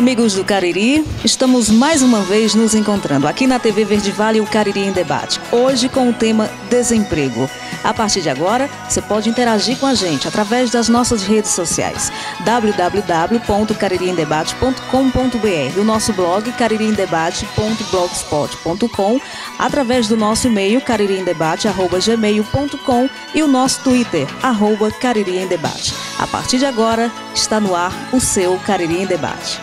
Amigos do Cariri, estamos mais uma vez nos encontrando aqui na TV Verde Vale, o Cariri em Debate. Hoje com o tema desemprego. A partir de agora, você pode interagir com a gente através das nossas redes sociais. www.caririemdebate.com.br, o nosso blog caririemdebate.blogspot.com, através do nosso e-mail caririemdebate@gmail.com e o nosso Twitter, @caririemdebate. A partir de agora, está no ar o seu Cariri em Debate.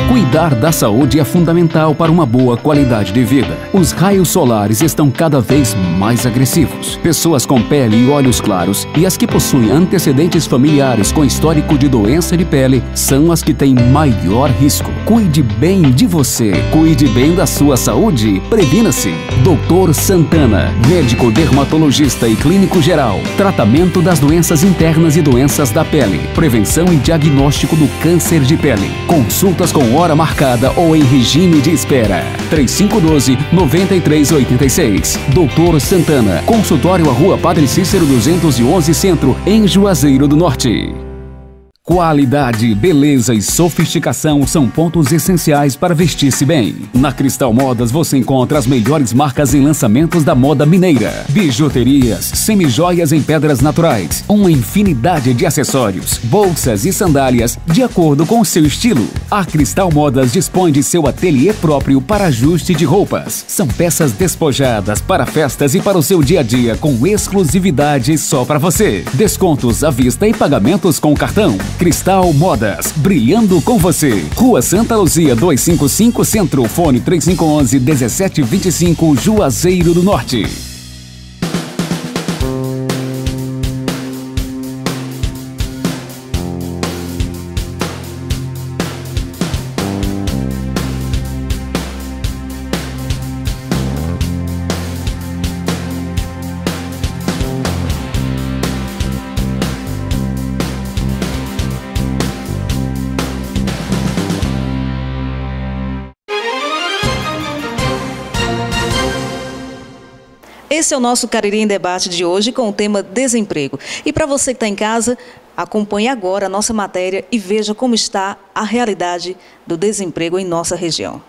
Cuidar da saúde é fundamental para uma boa qualidade de vida. Os raios solares estão cada vez mais agressivos. Pessoas com pele e olhos claros e as que possuem antecedentes familiares com histórico de doença de pele são as que têm maior risco. Cuide bem de você. Cuide bem da sua saúde. Previna-se. Dr. Santana, médico dermatologista e clínico geral. Tratamento das doenças internas e doenças da pele. Prevenção e diagnóstico do câncer de pele. Consultas com hora marcada ou em regime de espera. 3512-9386. Doutor Santana. Consultório à Rua Padre Cícero 211 Centro, em Juazeiro do Norte. Qualidade, beleza e sofisticação são pontos essenciais para vestir-se bem. Na Cristal Modas você encontra as melhores marcas em lançamentos da moda mineira. Bijuterias, semijoias em pedras naturais, uma infinidade de acessórios, bolsas e sandálias de acordo com o seu estilo. A Cristal Modas dispõe de seu ateliê próprio para ajuste de roupas. São peças despojadas para festas e para o seu dia a dia com exclusividade só para você. Descontos à vista e pagamentos com cartão. Cristal Modas, brilhando com você. Rua Santa Luzia 255 Centro, fone 3511-1725, Juazeiro do Norte. Esse é o nosso Cariri em Debate de hoje com o tema desemprego. E para você que está em casa, acompanhe agora a nossa matéria e veja como está a realidade do desemprego em nossa região.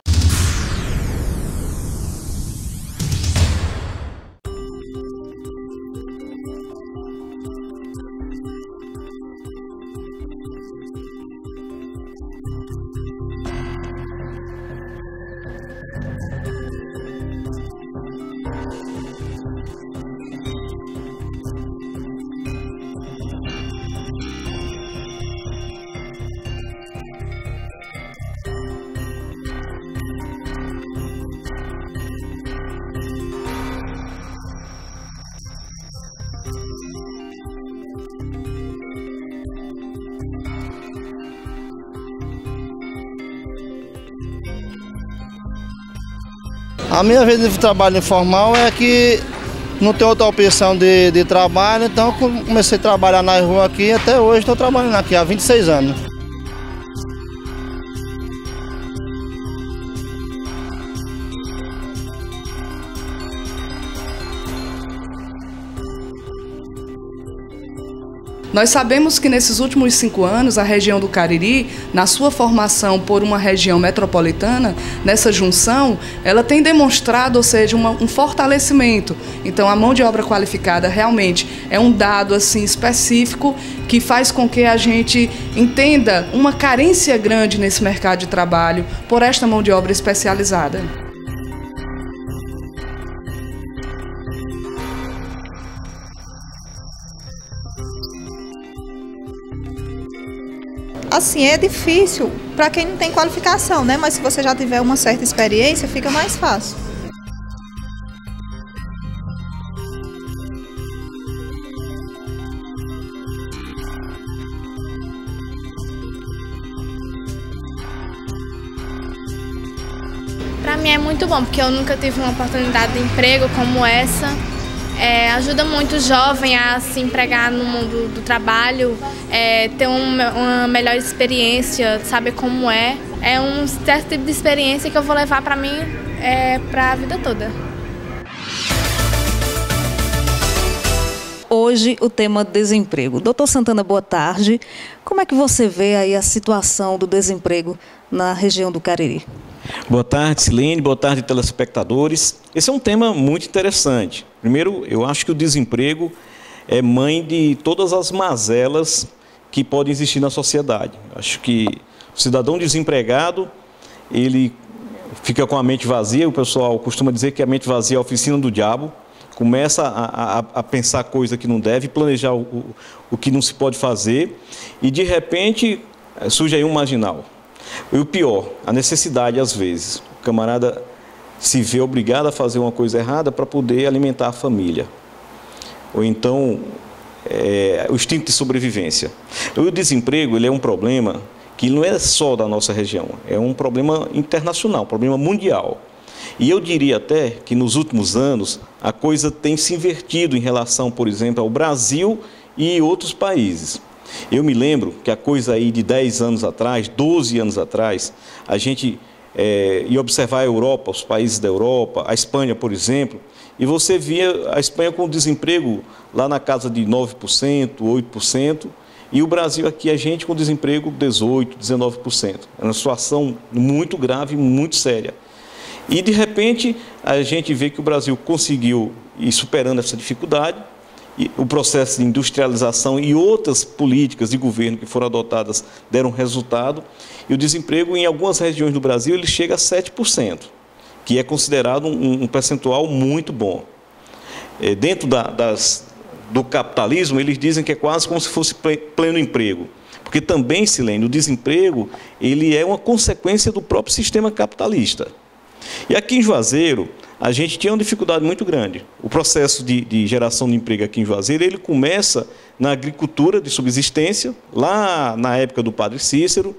A minha vida de trabalho informal é que não tem outra opção de trabalho, então comecei a trabalhar na rua aqui e até hoje estou trabalhando aqui há 26 anos. Nós sabemos que nesses últimos 5 anos, a região do Cariri, na sua formação por uma região metropolitana, nessa junção, ela tem demonstrado, ou seja, um fortalecimento. Então, a mão de obra qualificada realmente é um dado assim, específico que faz com que a gente entenda uma carência grande nesse mercado de trabalho por esta mão de obra especializada. Assim, é difícil para quem não tem qualificação, né? Mas se você já tiver uma certa experiência, fica mais fácil. Para mim é muito bom, porque eu nunca tive uma oportunidade de emprego como essa. Ajuda muito o jovem a se empregar no mundo do trabalho, ter uma melhor experiência, saber como é. É um certo tipo de experiência que eu vou levar para mim para a vida toda. Hoje o tema desemprego. Doutor Santana, boa tarde. Como é que você vê aí a situação do desemprego na região do Cariri? Boa tarde, Silene. Boa tarde, telespectadores. Esse é um tema muito interessante. Primeiro, eu acho que o desemprego é mãe de todas as mazelas que podem existir na sociedade. Acho que o cidadão desempregado, ele fica com a mente vazia. O pessoal costuma dizer que a mente vazia é a oficina do diabo. Começa a pensar coisa que não deve, planejar o que não se pode fazer, e de repente surge aí um marginal. E o pior, a necessidade às vezes. O camarada se vê obrigado a fazer uma coisa errada para poder alimentar a família. Ou então, o instinto de sobrevivência. O desemprego, ele é um problema que não é só da nossa região, é um problema internacional, um problema mundial. E eu diria até que nos últimos anos a coisa tem se invertido em relação, por exemplo, ao Brasil e outros países. Eu me lembro que a coisa aí de 10 anos atrás, 12 anos atrás, a gente ia observar a Europa, os países da Europa, a Espanha, por exemplo, e você via a Espanha com desemprego lá na casa de 9%, 8%, e o Brasil aqui, a gente com desemprego 18%, 19%. É uma situação muito grave, muito séria. E, de repente, a gente vê que o Brasil conseguiu ir superando essa dificuldade, e o processo de industrialização e outras políticas de governo que foram adotadas deram resultado, e o desemprego em algumas regiões do Brasil ele chega a 7%, que é considerado um percentual muito bom. Dentro do capitalismo, eles dizem que é quase como se fosse pleno emprego, porque também, Silene, o desemprego ele é uma consequência do próprio sistema capitalista. E aqui em Juazeiro, a gente tinha uma dificuldade muito grande. O processo de geração de emprego aqui em Juazeiro, ele começa na agricultura de subsistência, lá na época do Padre Cícero.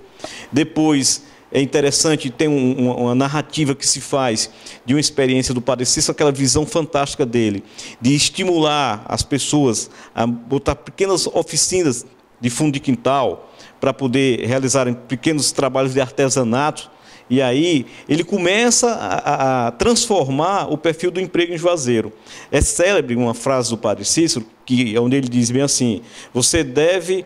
Depois, é interessante, tem uma narrativa que se faz de uma experiência do Padre Cícero, aquela visão fantástica dele, de estimular as pessoas a botar pequenas oficinas de fundo de quintal, para poder realizarem pequenos trabalhos de artesanato. E aí ele começa a transformar o perfil do emprego em Juazeiro. É célebre uma frase do Padre Cícero, onde ele diz bem assim, você deve,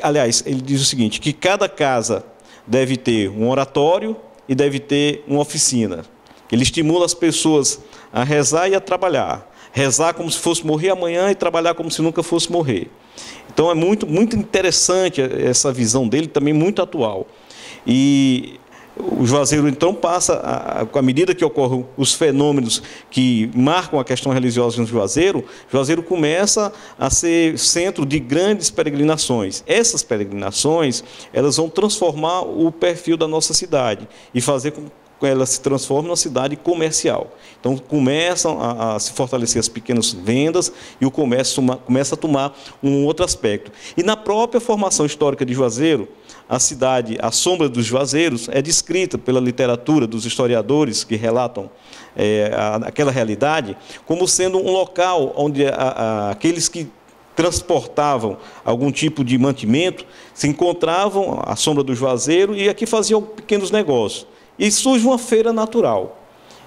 aliás, ele diz o seguinte, que cada casa deve ter um oratório e deve ter uma oficina. Ele estimula as pessoas a rezar e a trabalhar. Rezar como se fosse morrer amanhã e trabalhar como se nunca fosse morrer. Então é muito, muito interessante essa visão dele, também muito atual. E o Juazeiro, então, passa, à medida que ocorrem os fenômenos que marcam a questão religiosa no Juazeiro, Juazeiro começa a ser centro de grandes peregrinações. Essas peregrinações, elas vão transformar o perfil da nossa cidade e fazer com que ela se transforme numa cidade comercial. Então, começam a se fortalecer as pequenas vendas e o comércio começa a tomar um outro aspecto. E na própria formação histórica de Juazeiro, a cidade, a sombra dos Juazeiros, é descrita pela literatura dos historiadores que relatam aquela realidade como sendo um local onde aqueles que transportavam algum tipo de mantimento se encontravam à sombra do Juazeiro e aqui faziam pequenos negócios. E surge uma feira natural.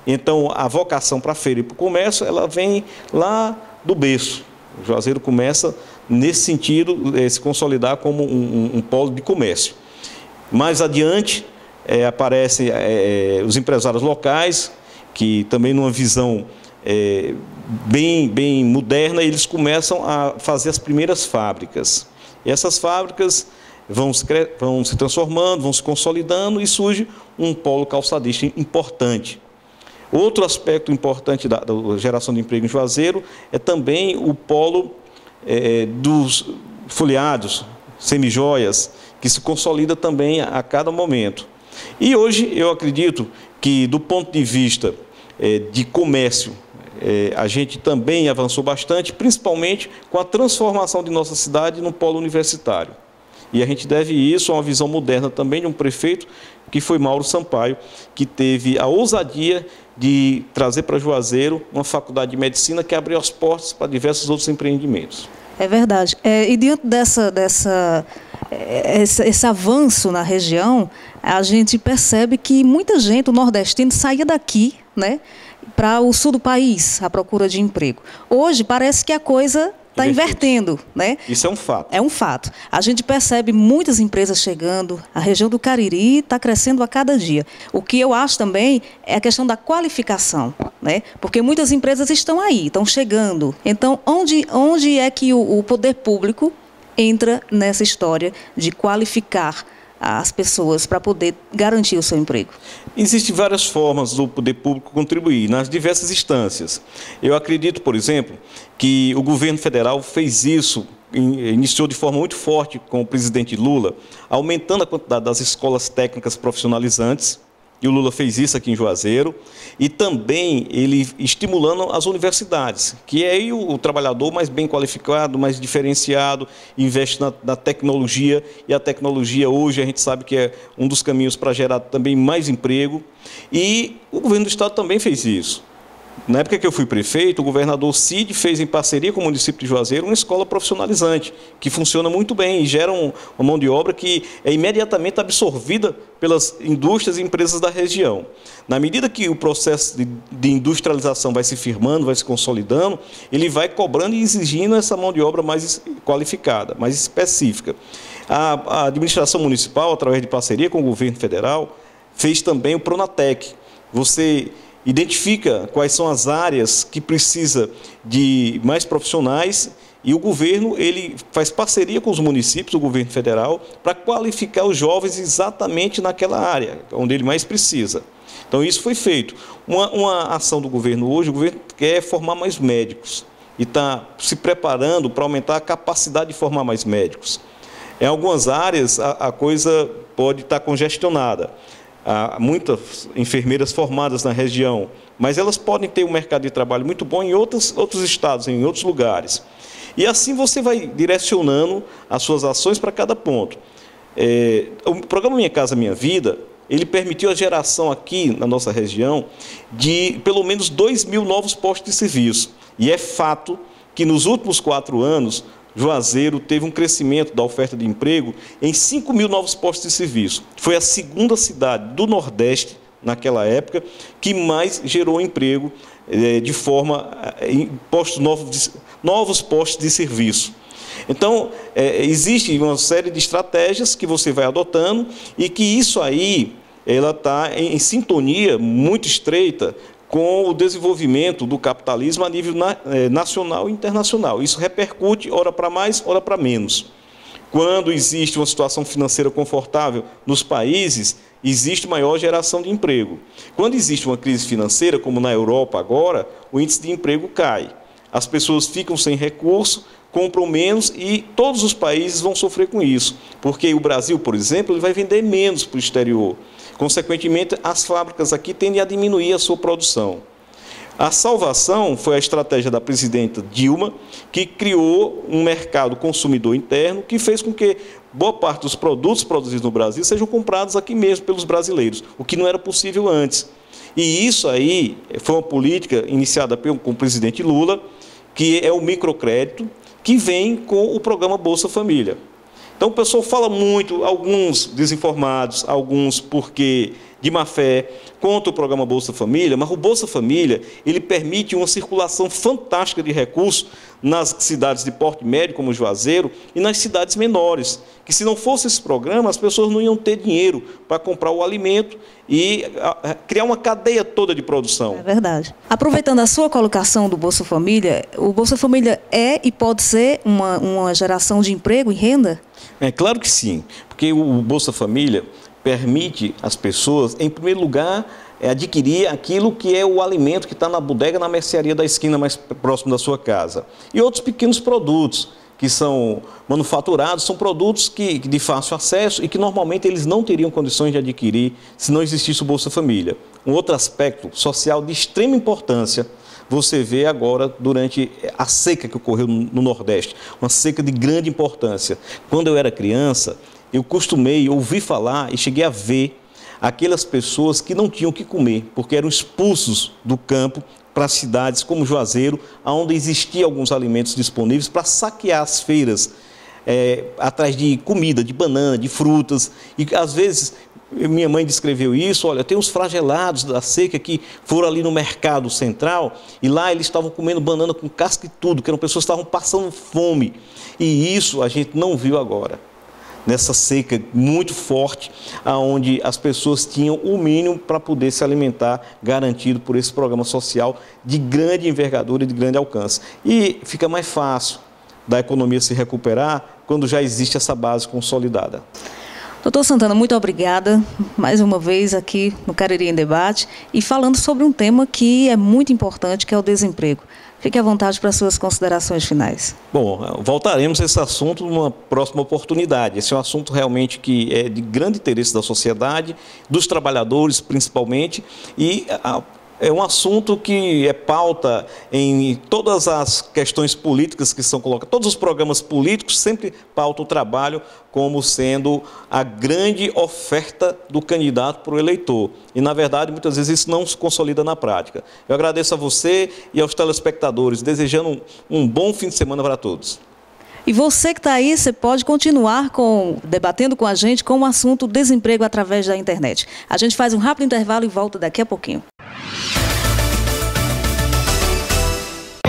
Então, a vocação para a feira e para o comércio, ela vem lá do berço. O Juazeiro começa, nesse sentido, se consolidar como um polo de comércio. Mais adiante, aparecem os empresários locais, que também numa visão bem moderna, eles começam a fazer as primeiras fábricas. E essas fábricas vão se transformando, vão se consolidando e surge um polo calçadista importante. Outro aspecto importante da geração de emprego em Juazeiro é também o polo dos folheados, semijoias, que se consolida também a cada momento. E hoje eu acredito que, do ponto de vista de comércio, a gente também avançou bastante, principalmente com a transformação de nossa cidade no polo universitário. E a gente deve isso a uma visão moderna também de um prefeito, que foi Mauro Sampaio, que teve a ousadia de trazer para Juazeiro uma faculdade de medicina que abriu as portas para diversos outros empreendimentos. É verdade. E diante esse avanço na região, a gente percebe que muita gente, o nordestino, saía daqui, né, para o sul do país, à procura de emprego. Hoje parece que a coisa está invertendo, né? Isso é um fato. É um fato. A gente percebe muitas empresas chegando, a região do Cariri está crescendo a cada dia. O que eu acho também é a questão da qualificação, né? Porque muitas empresas estão aí, estão chegando. Então, onde é que o poder público entra nessa história de qualificar as pessoas para poder garantir o seu emprego? Existem várias formas do poder público contribuir, nas diversas instâncias. Eu acredito, por exemplo, que o governo federal fez isso, iniciou de forma muito forte com o presidente Lula, aumentando a quantidade das escolas técnicas profissionalizantes, e o Lula fez isso aqui em Juazeiro, e também ele estimulando as universidades, que é aí o trabalhador mais bem qualificado, mais diferenciado, investe na tecnologia, e a tecnologia hoje a gente sabe que é um dos caminhos para gerar também mais emprego, e o governo do estado também fez isso. Na época que eu fui prefeito, o governador Cid fez, em parceria com o município de Juazeiro, uma escola profissionalizante, que funciona muito bem e gera uma mão de obra que é imediatamente absorvida pelas indústrias e empresas da região. Na medida que o processo de industrialização vai se firmando, vai se consolidando, ele vai cobrando e exigindo essa mão de obra mais qualificada, mais específica. A administração municipal, através de parceria com o governo federal, fez também o Pronatec. Você identifica quais são as áreas que precisa de mais profissionais e o governo ele faz parceria com os municípios, o governo federal, para qualificar os jovens exatamente naquela área, onde ele mais precisa. Então isso foi feito. Uma ação do governo hoje, o governo quer formar mais médicos e está se preparando para aumentar a capacidade de formar mais médicos. Em algumas áreas a coisa pode estar congestionada. Há muitas enfermeiras formadas na região, mas elas podem ter um mercado de trabalho muito bom em outros estados, em outros lugares. E assim você vai direcionando as suas ações para cada ponto. O programa Minha Casa Minha Vida, ele permitiu a geração aqui na nossa região de pelo menos 2.000 novos postos de serviço. E é fato que nos últimos 4 anos, Juazeiro teve um crescimento da oferta de emprego em 5.000 novos postos de serviço. Foi a segunda cidade do Nordeste, naquela época, que mais gerou emprego de forma em novos postos de serviço. Então, existe uma série de estratégias que você vai adotando e que isso aí ela está em sintonia muito estreita com o desenvolvimento do capitalismo a nível nacional e internacional. Isso repercute, ora para mais, ora para menos. Quando existe uma situação financeira confortável nos países, existe maior geração de emprego. Quando existe uma crise financeira, como na Europa agora, o índice de emprego cai. As pessoas ficam sem recurso, compram menos e todos os países vão sofrer com isso. Porque o Brasil, por exemplo, ele vai vender menos para o exterior. Consequentemente, as fábricas aqui tendem a diminuir a sua produção. A salvação foi a estratégia da presidenta Dilma, que criou um mercado consumidor interno, que fez com que boa parte dos produtos produzidos no Brasil sejam comprados aqui mesmo pelos brasileiros, o que não era possível antes. E isso aí foi uma política iniciada com o presidente Lula, que é o microcrédito, que vem com o programa Bolsa Família. Então o pessoal fala muito, alguns desinformados, alguns porque de má fé, contra o programa Bolsa Família, mas o Bolsa Família ele permite uma circulação fantástica de recursos nas cidades de porte médio, como Juazeiro, e nas cidades menores, que se não fosse esse programa, as pessoas não iam ter dinheiro para comprar o alimento e criar uma cadeia toda de produção. É verdade. Aproveitando a sua colocação do Bolsa Família, o Bolsa Família é e pode ser uma geração de emprego e renda? É claro que sim, porque o Bolsa Família permite às pessoas, em primeiro lugar, adquirir aquilo que é o alimento que está na bodega, na mercearia da esquina mais próximo da sua casa. E outros pequenos produtos que são manufaturados, são produtos de fácil acesso e que normalmente eles não teriam condições de adquirir se não existisse o Bolsa Família. Um outro aspecto social de extrema importância você vê agora durante a seca que ocorreu no Nordeste, uma seca de grande importância. Quando eu era criança, eu costumei ouvir falar e cheguei a ver aquelas pessoas que não tinham o que comer, porque eram expulsos do campo para cidades como Juazeiro, onde existiam alguns alimentos disponíveis para saquear as feiras atrás de comida, de banana, de frutas, e às vezes minha mãe descreveu isso, olha, tem uns flagelados da seca que foram ali no mercado central e lá eles estavam comendo banana com casca e tudo, que eram pessoas que estavam passando fome. E isso a gente não viu agora, nessa seca muito forte, onde as pessoas tinham o mínimo para poder se alimentar, garantido por esse programa social de grande envergadura e de grande alcance. E fica mais fácil da economia se recuperar quando já existe essa base consolidada. Doutor Santana, muito obrigada mais uma vez aqui no Cariri em Debate e falando sobre um tema que é muito importante, que é o desemprego. Fique à vontade para suas considerações finais. Bom, voltaremos a esse assunto numa próxima oportunidade. Esse é um assunto realmente que é de grande interesse da sociedade, dos trabalhadores principalmente, e é um assunto que é pauta em todas as questões políticas que são colocadas. Todos os programas políticos sempre pautam o trabalho como sendo a grande oferta do candidato para o eleitor. E, na verdade, muitas vezes isso não se consolida na prática. Eu agradeço a você e aos telespectadores, desejando um bom fim de semana para todos. E você que está aí, você pode continuar debatendo com a gente com o assunto desemprego através da internet. A gente faz um rápido intervalo e volta daqui a pouquinho.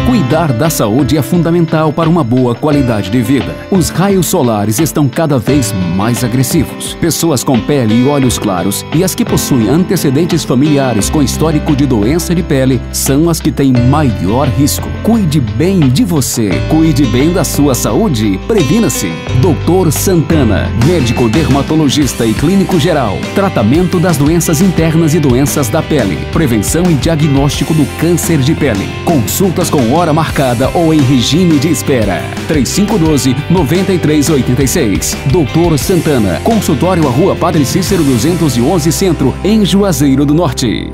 Cuidar da saúde é fundamental para uma boa qualidade de vida. Os raios solares estão cada vez mais agressivos. Pessoas com pele e olhos claros e as que possuem antecedentes familiares com histórico de doença de pele são as que têm maior risco. Cuide bem de você, cuide bem da sua saúde, previna-se. Dr. Santana, médico dermatologista e clínico geral. Tratamento das doenças internas e doenças da pele. Prevenção e diagnóstico do câncer de pele. Consultas com hora marcada ou em regime de espera. 3512-9386. Dr. Santana. Consultório à Rua Padre Cícero 211 Centro, em Juazeiro do Norte.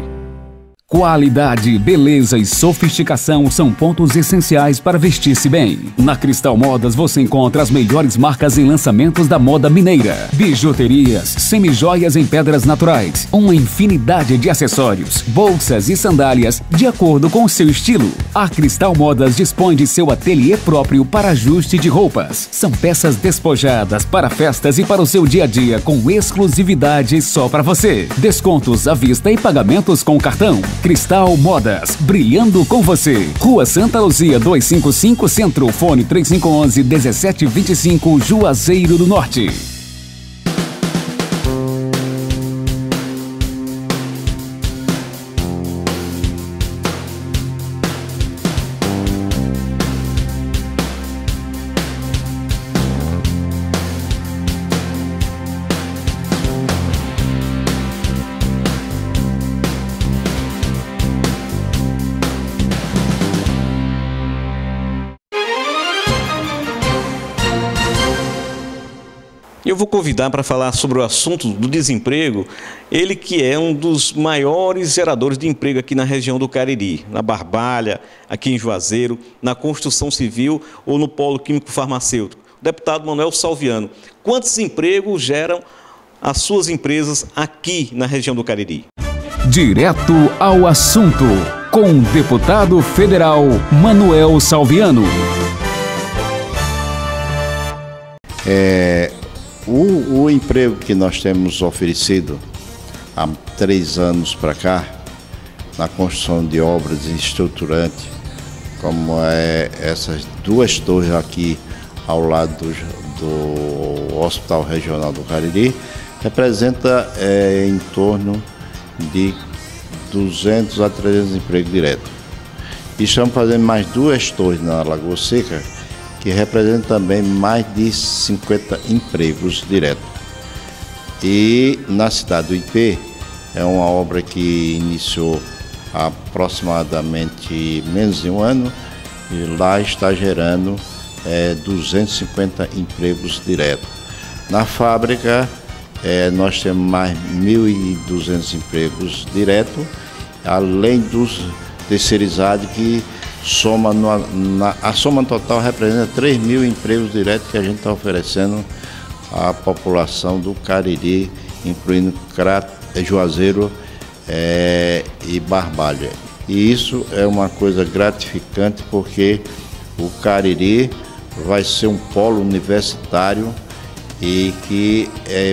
Qualidade, beleza e sofisticação são pontos essenciais para vestir-se bem. Na Cristal Modas você encontra as melhores marcas em lançamentos da moda mineira. Bijuterias, semijoias em pedras naturais, uma infinidade de acessórios, bolsas e sandálias de acordo com o seu estilo. A Cristal Modas dispõe de seu ateliê próprio para ajuste de roupas. São peças despojadas para festas e para o seu dia a dia com exclusividade só para você. Descontos à vista e pagamentos com cartão. Cristal Modas, brilhando com você. Rua Santa Luzia 255 Centro, fone 3511-1725, Juazeiro do Norte. Eu vou convidar para falar sobre o assunto do desemprego, ele que é um dos maiores geradores de emprego aqui na região do Cariri, na Barbalha, aqui em Juazeiro, na construção civil ou no polo químico farmacêutico. O deputado Manuel Salviano, quantos empregos geram as suas empresas aqui na região do Cariri? Direto ao assunto, com o deputado federal Manuel Salviano. O emprego que nós temos oferecido há 3 anos para cá, na construção de obras estruturantes, como essas 2 torres aqui ao lado do Hospital Regional do Cariri, representa em torno de 200 a 300 empregos diretos. E estamos fazendo mais 2 torres na Lagoa Seca, que representa também mais de 50 empregos diretos. E na cidade do IP, é uma obra que iniciou há aproximadamente menos de 1 ano, e lá está gerando 250 empregos diretos. Na fábrica, nós temos mais 1.200 empregos diretos, além dos terceirizados que a soma total representa 3.000 empregos diretos que a gente está oferecendo à população do Cariri, incluindo Juazeiro e Barbalha. E isso é uma coisa gratificante porque o Cariri vai ser um polo universitário e que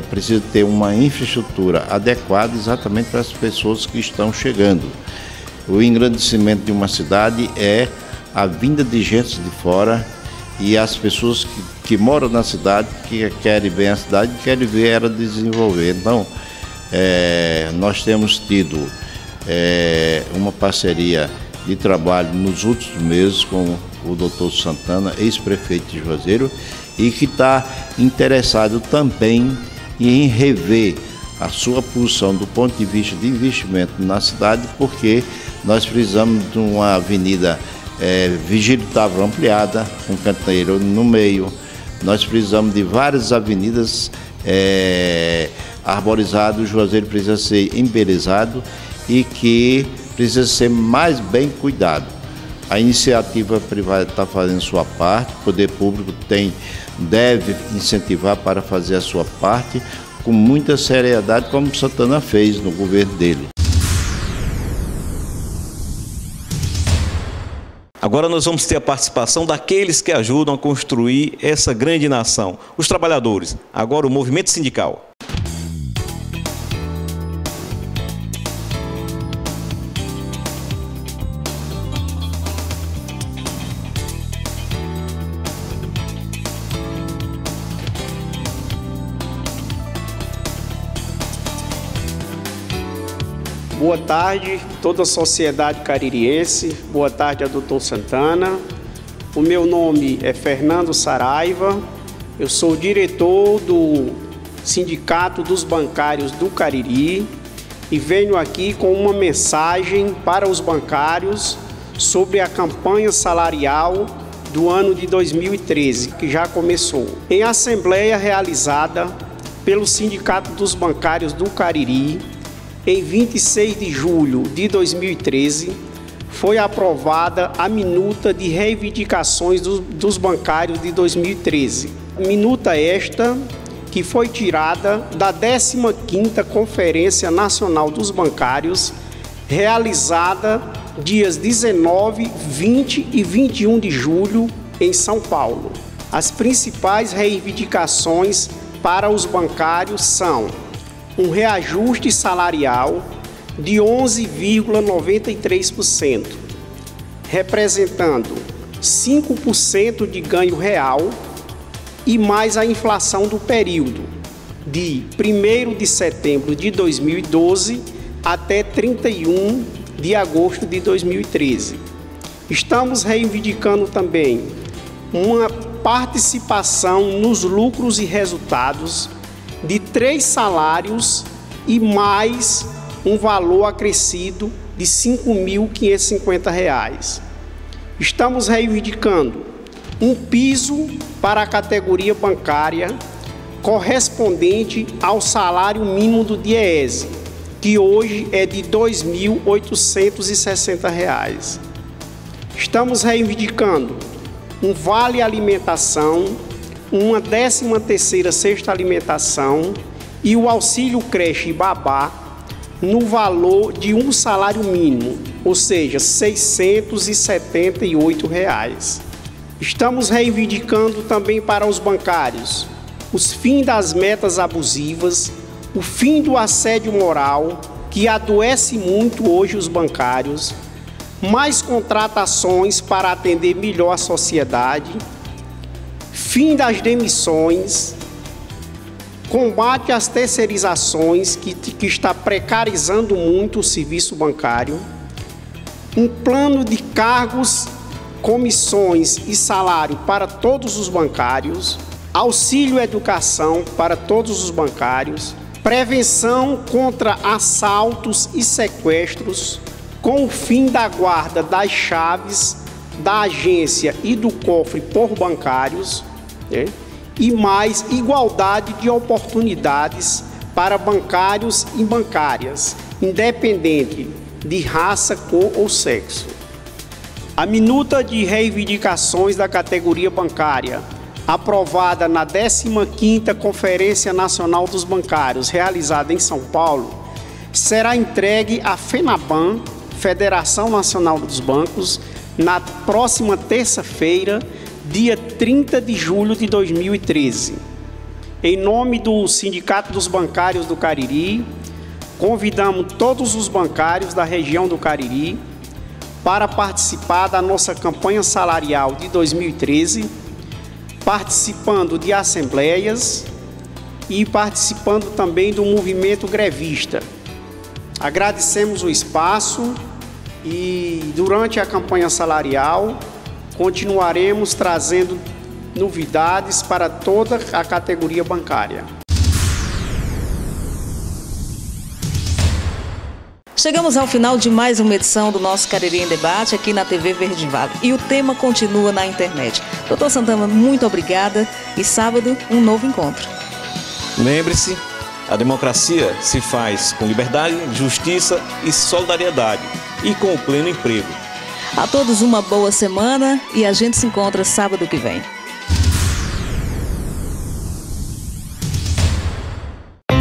precisa ter uma infraestrutura adequada exatamente para as pessoas que estão chegando. O engrandecimento de uma cidade é a vinda de gente de fora e as pessoas que moram na cidade, que querem ver a cidade, querem ver ela desenvolver. Então, nós temos tido uma parceria de trabalho nos últimos meses com o Dr. Santana, ex-prefeito de Juazeiro, e que está interessado também em rever a sua posição do ponto de vista de investimento na cidade, porque nós precisamos de uma avenida Vigílio Távora ampliada, com canteiro no meio. Nós precisamos de várias avenidas arborizadas. O Juazeiro precisa ser embelezado e que precisa ser mais bem cuidado. A iniciativa privada está fazendo sua parte, o poder público deve incentivar para fazer a sua parte com muita seriedade, como Santana fez no governo dele. Agora nós vamos ter a participação daqueles que ajudam a construir essa grande nação, os trabalhadores, agora o movimento sindical. Boa tarde, toda a sociedade caririense. Boa tarde a Dr. Santana. O meu nome é Fernando Saraiva. Eu sou diretor do Sindicato dos Bancários do Cariri e venho aqui com uma mensagem para os bancários sobre a campanha salarial do ano de 2013, que já começou. Em assembleia realizada pelo Sindicato dos Bancários do Cariri, em 26 de julho de 2013, foi aprovada a minuta de reivindicações dos bancários de 2013. Minuta esta que foi tirada da 15ª Conferência Nacional dos Bancários, realizada dias 19, 20 e 21 de julho em São Paulo. As principais reivindicações para os bancários são um reajuste salarial de 11,93%, representando 5% de ganho real e mais a inflação do período de 1º de setembro de 2012 até 31 de agosto de 2013. Estamos reivindicando também uma participação nos lucros e resultados de 3 salários e mais um valor acrescido de R$ 5.550. Estamos reivindicando um piso para a categoria bancária correspondente ao salário mínimo do DIEESE, que hoje é de R$ 2.860. Estamos reivindicando um vale alimentação, uma 13ª cesta alimentação e o auxílio creche e babá no valor de um salário mínimo, ou seja, R$ 678. Estamos reivindicando também para os bancários os fins das metas abusivas, o fim do assédio moral, que adoece muito hoje os bancários, mais contratações para atender melhor a sociedade, fim das demissões, combate às terceirizações, que está precarizando muito o serviço bancário, um plano de cargos, comissões e salário para todos os bancários, auxílio educação para todos os bancários, prevenção contra assaltos e sequestros, com o fim da guarda das chaves da agência e do cofre por bancários, e mais igualdade de oportunidades para bancários e bancárias, independente de raça, cor ou sexo. A minuta de reivindicações da categoria bancária, aprovada na 15ª Conferência Nacional dos Bancários, realizada em São Paulo, será entregue à FENABAN, Federação Nacional dos Bancos, na próxima terça-feira, dia 30 de julho de 2013. Em nome do Sindicato dos Bancários do Cariri, convidamos todos os bancários da região do Cariri para participar da nossa campanha salarial de 2013, participando de assembleias e participando também do movimento grevista. Agradecemos o espaço e durante a campanha salarial continuaremos trazendo novidades para toda a categoria bancária. Chegamos ao final de mais uma edição do nosso Cariri em Debate aqui na TV Verde Vale. E o tema continua na internet. Doutor Santana, muito obrigada. E sábado, um novo encontro. Lembre-se, a democracia se faz com liberdade, justiça e solidariedade. E com o pleno emprego. A todos uma boa semana e a gente se encontra sábado que vem.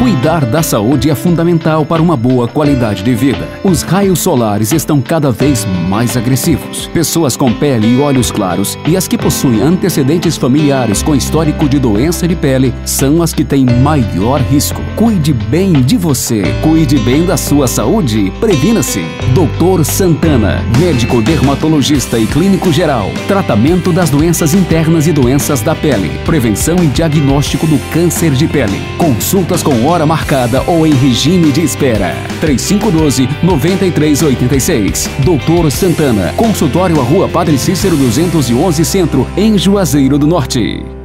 Cuidar da saúde é fundamental para uma boa qualidade de vida. Os raios solares estão cada vez mais agressivos. Pessoas com pele e olhos claros e as que possuem antecedentes familiares com histórico de doença de pele são as que têm maior risco. Cuide bem de você, cuide bem da sua saúde, previna-se. Doutor Santana, médico dermatologista e clínico geral. Tratamento das doenças internas e doenças da pele. Prevenção e diagnóstico do câncer de pele. Consultas com hora marcada ou em regime de espera. 3512-9386. Doutor Santana. Consultório à Rua Padre Cícero 211 Centro, em Juazeiro do Norte.